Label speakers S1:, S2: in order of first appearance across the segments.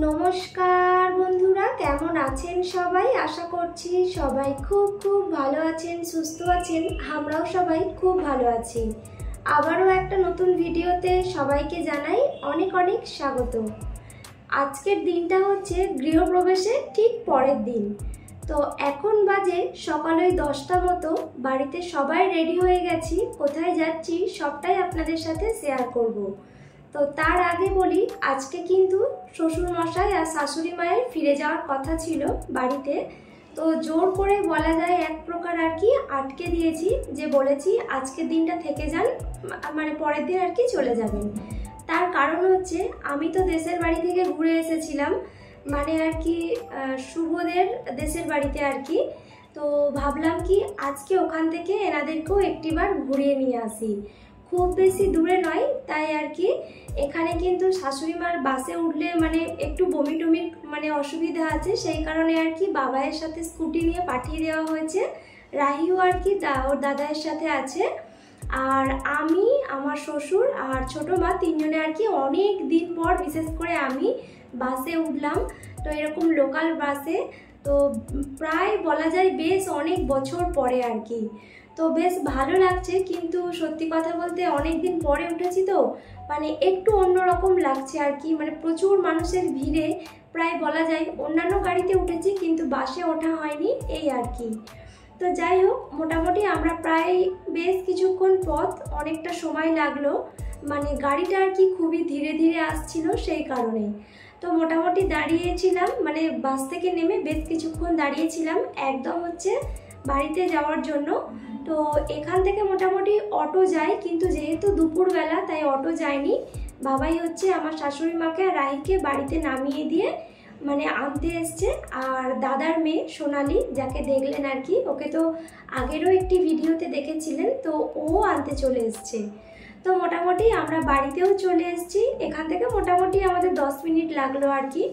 S1: নমস্কার বন্ধুরা, কেমন আছেন সবাই? আশা করছি সবাই খুব খুব ভালো আছেন, সুস্থ আছেন। আমরাও সবাই খুব ভালো আছি। আবারও একটা নতুন ভিডিওতে সবাইকে জানাই অনেক অনেক স্বাগত। আজকের দিনটা হচ্ছে গৃহপ্রবেশের ঠিক পরের দিন। তো এখন বাজে সকাল ওই 10টা মতো। বাড়িতে সবাই রেডি হয়ে গেছি, কোথায় যাচ্ছি সবটাই আপনাদের সাথে শেয়ার করব। তো তার আগে বলি, আজকে কিন্তু শ্বশুর মশাই আর শাশুড়ি মায়ের ফিরে যাওয়ার কথা ছিল বাড়িতে। তো জোর করে বলা যায় এক প্রকার আর কি আটকে দিয়েছি, যে বলেছি আজকের দিনটা থেকে যান, মানে পরের দিন আর কি চলে যাবেন। তার কারণ হচ্ছে আমি তো দেশের বাড়ি থেকে ঘুরে এসেছিলাম, মানে আর কি শুভদের দেশের বাড়িতে আর কি। তো ভাবলাম কি আজকে ওখান থেকে এনাদেরকেও একটিবার ঘুরিয়ে নিয়ে আসি। খুব বেশি দূরে নয়, তাই আর কি এখানে কিন্তু শাশুড়ি মার বাসে উঠলে মানে একটু বমি টমির মানে অসুবিধা আছে, সেই কারণে আর কি বাবাইয়ের সাথে স্কুটি নিয়ে পাঠিয়ে দেওয়া হয়েছে। রাহিও আর কি ওর দাদায়ের সাথে আছে, আর আমি, আমার শ্বশুর আর ছোটো মা তিনজনে আর কি অনেক দিন পর বিশেষ করে আমি বাসে উঠলাম। তো এরকম লোকাল বাসে, তো প্রায় বলা যায় বেশ অনেক বছর পরে আর কি। তো বেশ ভালো লাগছে, কিন্তু সত্যি কথা বলতে অনেক দিন পরে উঠেছি তো মানে একটু অন্যরকম লাগছে আর কি। মানে প্রচুর মানুষের ভিড়ে প্রায় বলা যায় অন্যান্য গাড়িতে উঠেছি কিন্তু বাসে ওঠা হয়নি, এই আর কি। তো যাই হোক, মোটামুটি আমরা প্রায় বেশ কিছুক্ষণ পথ, অনেকটা সময় লাগলো, মানে গাড়িটা আর কি খুবই ধীরে ধীরে আসছিল সেই কারণে। তো মোটামুটি দাঁড়িয়েছিলাম, মানে বাস থেকে নেমে বেশ কিছুক্ষণ দাঁড়িয়েছিলাম একদম হচ্ছে বাড়িতে যাওয়ার জন্য। তো এখান থেকে মোটামুটি অটো যায়, কিন্তু যেহেতু দুপুরবেলা তাই অটো যায়নি। বাবাই হচ্ছে আমার শাশুড়ি মাকে আর রাহিকে বাড়িতে নামিয়ে দিয়ে মানে আনতে এসছে। আর দাদার মেয়ে সোনালি, যাকে দেখলেন আর কি, ওকে তো আগেরও একটি ভিডিওতে দেখেছিলেন, তো ও আনতে চলে এসছে। তো মোটামুটি আমরা বাড়িতেও চলে এসেছি। এখান থেকে মোটামুটি আমাদের 10 মিনিট লাগলো আর কি।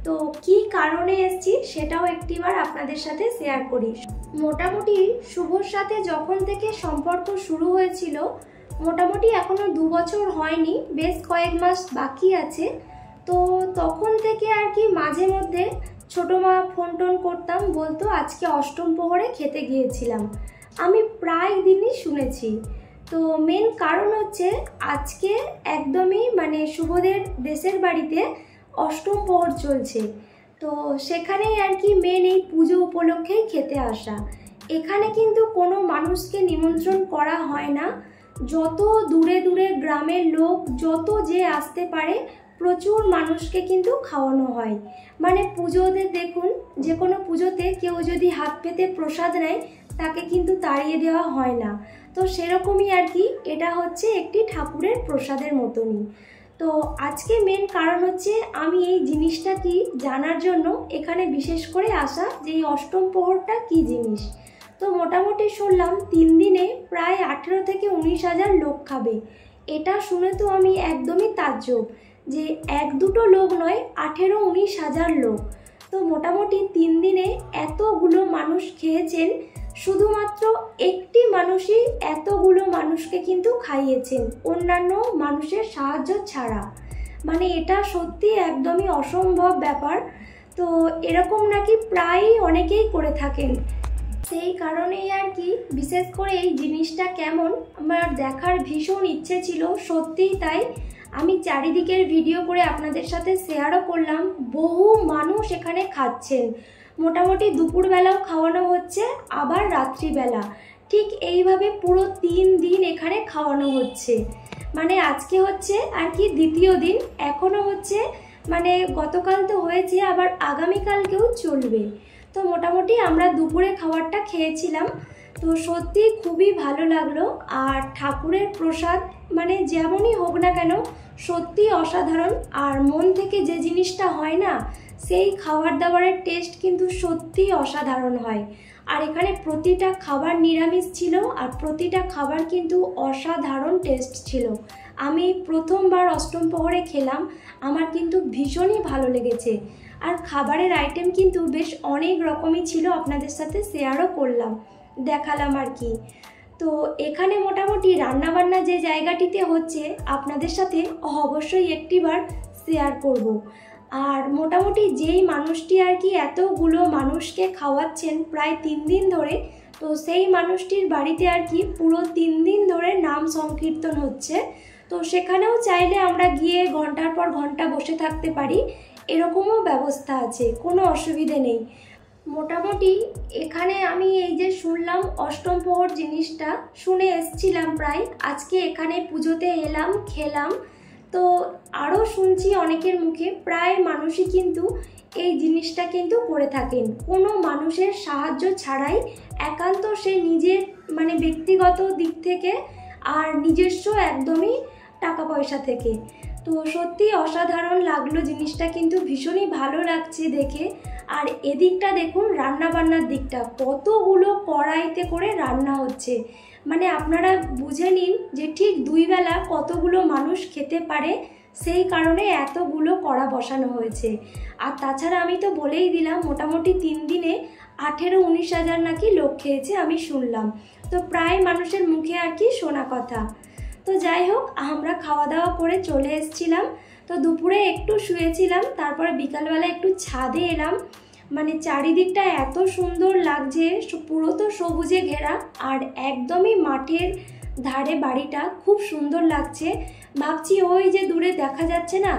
S1: তো কি কারণে এসেছি সেটাও একটিবার আপনাদের সাথে শেয়ার করি। মোটামুটি শুভর সাথে যখন থেকে সম্পর্ক শুরু হয়েছিল, মোটামুটি এখনো 2 বছর হয়নি, বেশ কয়েক মাস বাকি আছে। তো তখন থেকে আর কি মাঝে মধ্যে ছোটো মা ফোন টোন করতাম, বলতো আজকে অষ্টম প্রহরে খেতে গিয়েছিলাম। আমি প্রায় দিনই শুনেছি। তো মেন কারণ হচ্ছে আজকে একদমই মানে শুভদের দেশের বাড়িতে অষ্টম প্রহর চলছে। তো সেখানেই আর কি মেন এই পুজো উপলক্ষেই খেতে আসা। এখানে কিন্তু কোনো মানুষকে নিমন্ত্রণ করা হয় না, যত দূরে দূরে গ্রামের লোক যত যে আসতে পারে প্রচুর মানুষকে কিন্তু খাওয়ানো হয়। মানে পুজোতে দেখুন, যে কোনো পুজোতে কেউ যদি হাত পেতে প্রসাদ নেয় তাকে কিন্তু তাড়িয়ে দেওয়া হয় না। তো সেরকমই আর কি এটা হচ্ছে একটি ঠাকুরের প্রসাদের মতনই। তো আজকে মেন কারণ হচ্ছে আমি এই জিনিসটা কি জানার জন্য এখানে বিশেষ করে আসা, যে এই অষ্টম প্রহরটা কি জিনিস। তো মোটামুটি শুনলাম 3 দিনে প্রায় 18 থেকে 19 হাজার লোক খাবে। এটা শুনে তো আমি একদমই তাজ্জব, যে 1-2 লোক নয়, 18-19 হাজার লোক। তো মোটামুটি 3 দিনে এতগুলো মানুষ খেয়েছেন, শুধুমাত্র একটি মানুষই এতগুলো মানুষকে কিন্তু খাইয়েছেন, অন্যান্য মানুষের সাহায্য ছাড়া। মানে এটা সত্যি একদমই অসম্ভব ব্যাপার। তো এরকম নাকি প্রায় অনেকেই করে থাকেন, সেই কারণেই আর কি বিশেষ করে এই জিনিসটা কেমন আমার দেখার ভীষণ ইচ্ছে ছিল। সত্যিই তাই, আমি চারিদিকের ভিডিও করে আপনাদের সাথে শেয়ারও করলাম। বহু মানুষ এখানে খাচ্ছেন, মোটামুটি দুপুরবেলাও খাওয়ানো হচ্ছে, আবার রাত্রিবেলা, ঠিক এইভাবে পুরো 3 দিন এখানে খাওয়ানো হচ্ছে। মানে আজকে হচ্ছে আর কি দ্বিতীয় দিন, এখনও হচ্ছে, মানে গতকাল তো হয়েছে, আবার আগামীকালকেও চলবে। তো মোটামুটি আমরা দুপুরে খাবারটা খেয়েছিলাম। তো সত্যি খুবই ভালো লাগলো। আর ঠাকুরের প্রসাদ মানে যেমনই হোক না কেন সত্যি অসাধারণ। আর মন থেকে যে জিনিসটা হয় না, সেই খাবার দাবারের টেস্ট কিন্তু সত্যি অসাধারণ হয়। আর এখানে প্রতিটা খাবার নিরামিষ ছিল, আর প্রতিটা খাবার কিন্তু অসাধারণ টেস্ট ছিল। আমি প্রথমবার অষ্টম প্রহরে খেলাম, আমার কিন্তু ভীষণই ভালো লেগেছে। আর খাবারের আইটেম কিন্তু বেশ অনেক রকমই ছিল, আপনাদের সাথে শেয়ারও করলাম, দেখালাম আর কি। তো এখানে মোটামুটি রান্নাবান্না যে জায়গাটিতে হচ্ছে আপনাদের সাথে অবশ্যই একটিবার শেয়ার করব। আর মোটামুটি যেই মানুষটি আর কি এতগুলো মানুষকে খাওয়াচ্ছেন প্রায় 3 দিন ধরে, তো সেই মানুষটির বাড়িতে আর কি পুরো 3 দিন ধরে নাম সংকীর্তন হচ্ছে। তো সেখানেও চাইলে আমরা গিয়ে ঘন্টার পর ঘন্টা বসে থাকতে পারি, এরকমও ব্যবস্থা আছে, কোনো অসুবিধে নেই। মোটামুটি এখানে আমি এই যে শুনলাম অষ্টম প্রহর জিনিসটা শুনে এসছিলাম প্রায়, আজকে এখানে পুজোতে এলাম, খেলাম। তো আরও শুনছি অনেকের মুখে প্রায় মানুষই কিন্তু এই জিনিসটা কিন্তু করে থাকেন কোনো মানুষের সাহায্য ছাড়াই, একান্ত সে নিজের মানে ব্যক্তিগত দিক থেকে আর নিজস্ব একদমই টাকা পয়সা থেকে। তো সত্যি অসাধারণ লাগলো জিনিসটা, কিন্তু ভীষণই ভালো লাগছে দেখে। আর এদিকটা দেখুন রান্না বান্নার দিকটা, কতগুলো কড়াইতে করে রান্না হচ্ছে, মানে আপনারা বুঝে নিন যে ঠিক 2 বেলা কতগুলো মানুষ খেতে পারে, সেই কারণে এতগুলো কড়া বসানো হয়েছে। আর তাছাড়া আমি তো বলেই দিলাম মোটামুটি 3 দিনে 18-19 হাজার নাকি লোক খেয়েছে আমি শুনলাম। তো প্রায় মানুষের মুখে আর কি শোনা কথা। তো যাই হোক, আমরা খাওয়া দাওয়া করে চলে এসেছিলাম। তো দুপুরে একটু শুয়েছিলাম, তারপরে বিকালবেলা একটু ছাদে এলাম। মানে চারিদিকটা এত সুন্দর লাগছে, পুরো তো সবুজে ঘেরা, আর একদমই মাঠের ধারে বাড়িটা, খুব সুন্দর লাগছে। ভাবছি ওই যে দূরে দেখা যাচ্ছে না,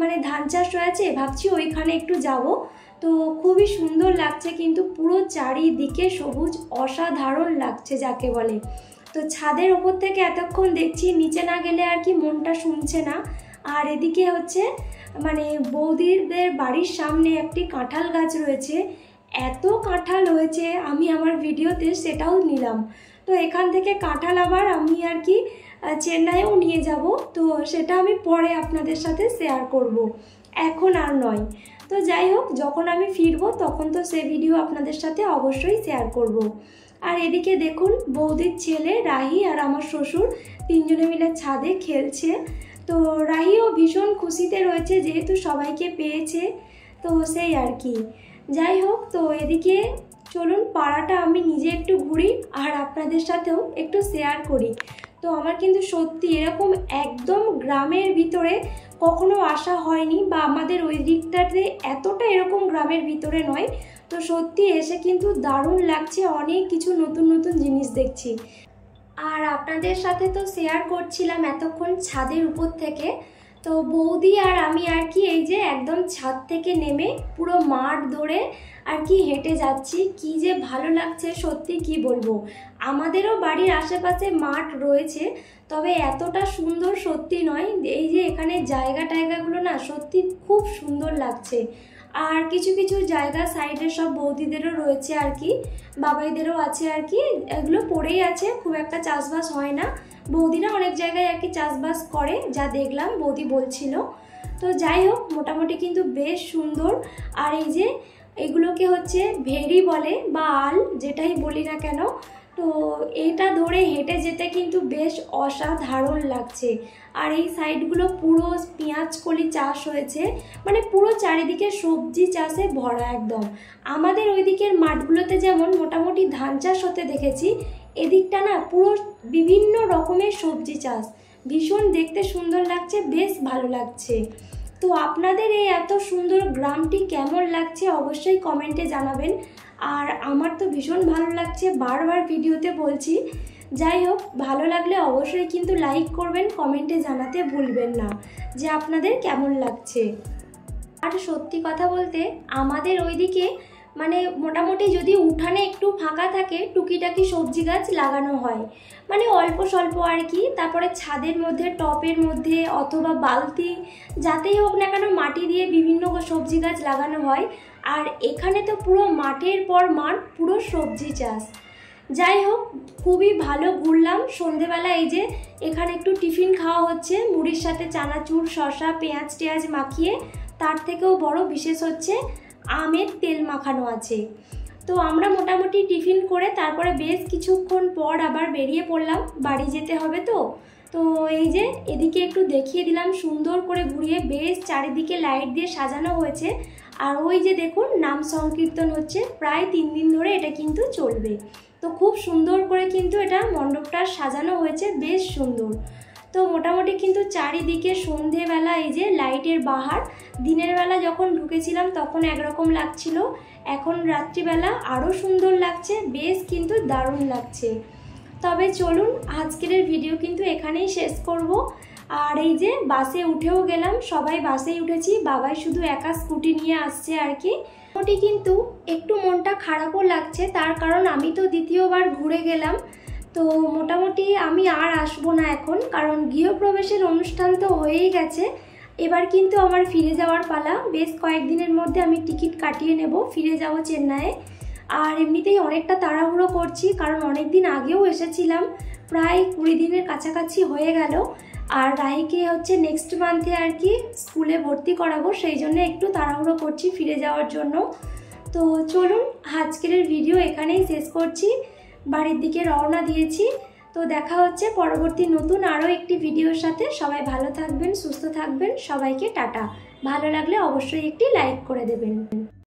S1: মানে ধান চাষ হয়েছে, ভাবছি ওইখানে একটু যাব। তো খুবই সুন্দর লাগছে, কিন্তু পুরো চারিদিকে সবুজ, অসাধারণ লাগছে যাকে বলে। তো ছাদের ওপর থেকে এতক্ষণ দেখছি, নিচে না গেলে আর কি মনটা শুনছে না। আর এদিকে হচ্ছে মানে বৌদিদের বাড়ির সামনে একটি কাঁঠাল গাছ রয়েছে, এত কাঁঠাল হয়েছে, আমি আমার ভিডিওতে সেটাও নিলাম। তো এখান থেকে কাঁঠাল আবার আমি আর কি চেন্নাইও নিয়ে যাব, তো সেটা আমি পরে আপনাদের সাথে শেয়ার করব, এখন আর নয়। তো যাই হোক, যখন আমি ফিরবো তখন তো সে ভিডিও আপনাদের সাথে অবশ্যই শেয়ার করব। আর এদিকে দেখুন বৌদির ছেলে রাহি আর আমার শ্বশুর 3 জনে মিলে ছাদে খেলছে। তো রাহিও ভীষণ খুশিতে রয়েছে যেহেতু সবাইকে পেয়েছে, তো সেই আর কি। যাই হোক, তো এদিকে চলুন পাড়াটা আমি নিজে একটু ঘুরি আর আপনাদের সাথেও একটু শেয়ার করি। তো আমার কিন্তু সত্যি এরকম একদম গ্রামের ভিতরে কখনো আসা হয়নি, বা আমাদের ওই দিকটাতে এতটা এরকম গ্রামের ভিতরে নয়। তো সত্যি এসে কিন্তু দারুণ লাগছে, অনেক কিছু নতুন নতুন জিনিস দেখছি। আর আপনাদের সাথে তো শেয়ার করছিলাম এতক্ষণ ছাদের উপর থেকে। তো বৌদি আর আমি আর কি এই যে একদম ছাদ থেকে নেমে পুরো মাঠ ধরে আর কি হেঁটে যাচ্ছি, কি যে ভালো লাগছে সত্যি কি বলবো। আমাদেরও বাড়ির আশেপাশে মাঠ রয়েছে, তবে এতটা সুন্দর সত্যি নয়। এই যে এখানে জায়গাগুলো না সত্যি খুব সুন্দর লাগছে। আর কিছু কিছু জায়গা সাইডে সব বৌদিদেরও রয়েছে আর কি, বাবাইদেরও আছে আর কি, এগুলো পড়েই আছে, খুব একটা চাষবাস হয় না। বৌদিরা অনেক জায়গায় আর কি চাষবাস করে, যা দেখলাম বৌদি বলছিল। তো যাই হোক, মোটামুটি কিন্তু বেশ সুন্দর। আর এই যে এগুলোকে হচ্ছে ভেড়ি বলে বা আল, যেটাই বলি না কেন, তো এটা ধরে হেঁটে যেতে কিন্তু বেশ অসাধারণ লাগছে। আর এই সাইডগুলো পুরো পেঁয়াজ কলি চাষ হয়েছে, মানে পুরো চারিদিকে সবজি চাষে ভরা একদম। আমাদের ওই দিকের মাঠগুলোতে যেমন মোটামুটি ধান চাষ হতে দেখেছি, এদিকটা না পুরো বিভিন্ন রকমের সবজি চাষ, ভীষণ দেখতে সুন্দর লাগছে, বেশ ভালো লাগছে। তো আপনাদের এই এত সুন্দর গ্রামটি কেমন লাগছে অবশ্যই কমেন্টে জানাবেন। আর আমার তো ভীষণ ভালো লাগছে, বারবার ভিডিওতে বলছি। যাই হোক, ভালো লাগলে অবশ্যই কিন্তু লাইক করবেন, কমেন্টে জানাতে ভুলবেন না যে আপনাদের কেমন লাগছে। আর সত্যি কথা বলতে আমাদের ওইদিকে মানে মোটামুটি যদি উঠানে একটু ফাঁকা থাকে টুকিটাকি সবজি গাছ লাগানো হয়, মানে অল্প স্বল্প আর কি। তারপরে ছাদের মধ্যে, টপের মধ্যে অথবা বালতি, যাতেই হোক না কেন মাটি দিয়ে বিভিন্ন সবজি গাছ লাগানো হয়। আর এখানে তো পুরো মাঠের পর মাঠ, পুরো সবজি চাষ। যাই হোক, খুবই ভালো ঘুরলাম। সন্ধেবেলা এই যে এখানে একটু টিফিন খাওয়া হচ্ছে, মুড়ির সাথে চানাচুর, শসা, পেঁয়াজ টেয়াজ মাখিয়ে। তার থেকেও বড় বিশেষ হচ্ছে আমের তেল মাখানো আছে। তো আমরা মোটামুটি টিফিন করে তারপরে বেশ কিছুক্ষণ পর আবার বেরিয়ে পড়লাম, বাড়ি যেতে হবে তো। তো এই যে এদিকে একটু দেখিয়ে দিলাম, সুন্দর করে ঘুরিয়ে বেশ চারিদিকে লাইট দিয়ে সাজানো হয়েছে। আর ওই যে দেখুন নাম সংকীর্তন হচ্ছে, প্রায় 3 দিন ধরে এটা কিন্তু চলবে। তো খুব সুন্দর করে কিন্তু এটা মণ্ডপটা সাজানো হয়েছে, বেশ সুন্দর। তো মোটামুটি কিন্তু চারিদিকে সন্ধেবেলা এই যে লাইটের বাহার। দিনের বেলা যখন ঢুকেছিলাম তখন একরকম লাগছিল, এখন রাত্রিবেলা আরও সুন্দর লাগছে, বেশ কিন্তু দারুণ লাগছে। তবে চলুন আজকের ভিডিও কিন্তু এখানেই শেষ করব। আর এই যে বাসে উঠেও গেলাম, সবাই বাসেই উঠেছি, বাবাই শুধু একা স্কুটি নিয়ে আসছে আর কি। মোটামুটি কিন্তু একটু মনটা খারাপও লাগছে, তার কারণ আমি তো দ্বিতীয়বার ঘুরে গেলাম। তো মোটামুটি আমি আর আসবো না এখন, কারণ গৃহপ্রবেশের অনুষ্ঠান তো হয়েই গেছে। এবার কিন্তু আমার ফিরে যাওয়ার পালা। বেশ কয়েকদিনের মধ্যে আমি টিকিট কাটিয়ে নেব, ফিরে যাব চেন্নাইয়ে। আর এমনিতেই অনেকটা তাড়াহুড়ো করছি, কারণ অনেক দিন আগেও এসেছিলাম, প্রায় 20 দিনের কাছাকাছি হয়ে গেল। আর রাহিকে হচ্ছে নেক্সট মান্থে আর কি স্কুলে ভর্তি করাবো, সেই জন্য একটু তাড়াহুড়ো করছি ফিরে যাওয়ার জন্য। তো চলুন আজকের ভিডিও এখানেই শেষ করছি, বাড়ির দিকে রওনা দিয়েছি। তো দেখা হচ্ছে পরবর্তী নতুন আরও একটি ভিডিওর সাথে। সবাই ভালো থাকবেন, সুস্থ থাকবেন, সবাইকে টাটা। ভালো লাগলে অবশ্যই একটি লাইক করে দেবেন।